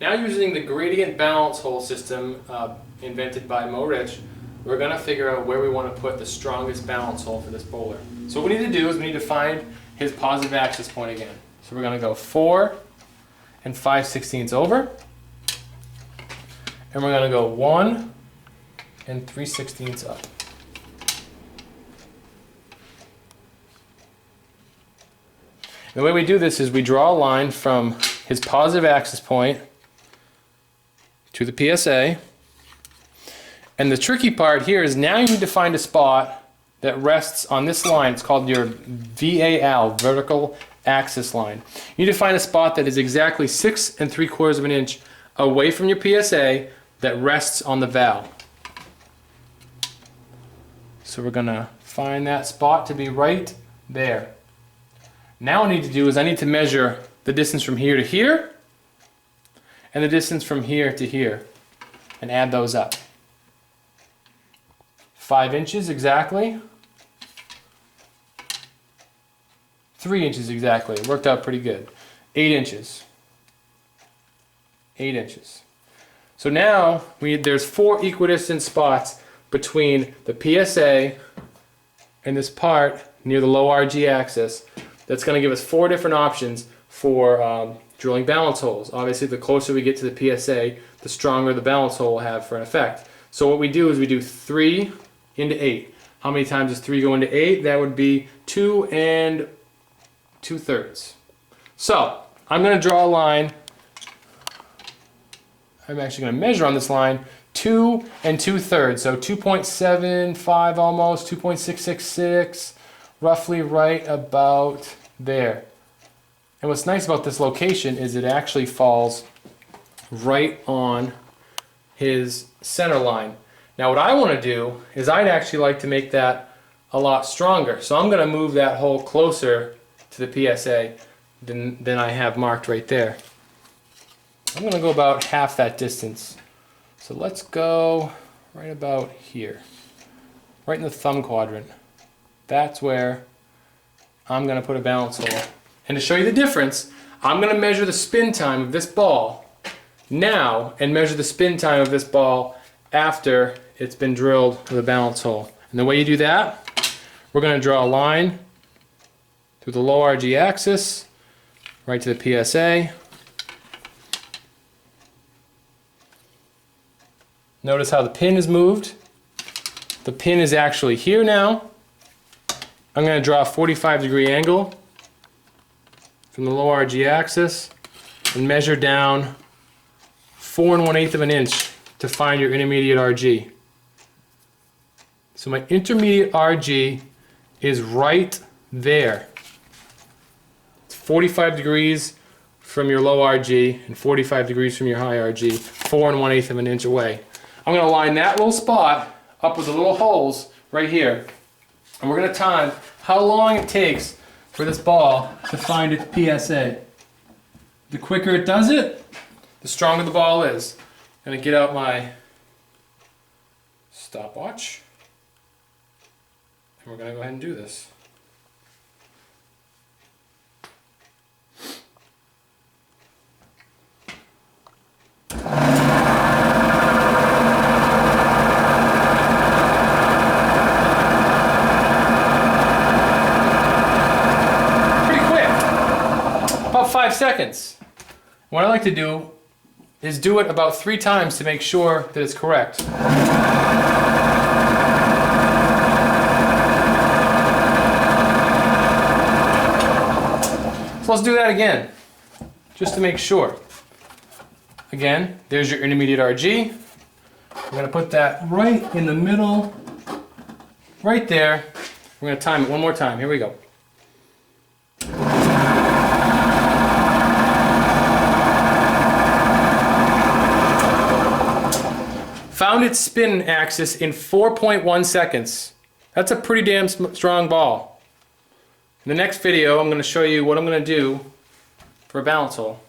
Now, using the gradient balance hole system invented by Mo Rich, we're going to figure out where we want to put the strongest balance hole for this bowler. So what we need to do is we need to find his positive axis point again. So we're going to go 4 and 5/16 over, and we're going to go 1 and 3/16 up. The way we do this is we draw a line from his positive axis point to the PSA. And the tricky part here is now you need to find a spot that rests on this line. It's called your VAL, vertical axis line. You need to find a spot that is exactly 6 3/4 of an inch away from your PSA that rests on the valve. So we're gonna find that spot to be right there. Now what I need to do is I need to measure the distance from here to here and the distance from here to here and add those up. 5 inches exactly. 3 inches exactly. It worked out pretty good. 8 inches. 8 inches. So now there's 4 equidistant spots between the PSA and this part near the low RG axis. That's going to give us 4 different options for drilling balance holes. Obviously, the closer we get to the PSA, the stronger the balance hole will have for an effect. So what we do is we do 3 into 8. How many times does 3 go into 8? That would be 2 and 2/3. So I'm going to draw a line. I'm actually going to measure on this line 2 and 2/3. So 2.75 almost, 2.666, roughly right about there. And what's nice about this location is it actually falls right on his center line. Now what I want to do is I'd actually like to make that a lot stronger. So I'm going to move that hole closer to the PSA than I have marked right there. I'm going to go about half that distance. So let's go right about here, right in the thumb quadrant. That's where I'm going to put a balance hole. And to show you the difference, I'm going to measure the spin time of this ball now and measure the spin time of this ball after it's been drilled with a balance hole. And the way you do that, we're going to draw a line through the low RG axis right to the PSA. Notice how the pin is moved. The pin is actually here now. I'm going to draw a 45-degree angle from the low RG axis and measure down 4 1/8 of an inch to find your intermediate RG. So my intermediate RG is right there. It's 45 degrees from your low RG and 45 degrees from your high RG, 4 1/8 of an inch away. I'm going to line that little spot up with the little holes right here. And we're going to time how long it takes for this ball to find its PSA. The quicker it does it, the stronger the ball is. I'm going to get out my stopwatch. And we're going to go ahead and do this. About 5 seconds. What I like to do is do it about 3 times to make sure that it's correct. So let's do that again, just to make sure. Again, there's your intermediate RG. We're going to put that right in the middle, right there. We're going to time it one more time. Here we go. Found its spin axis in 4.1 seconds. That's a pretty damn strong ball. In the next video, I'm going to show you what I'm going to do for a balance hole.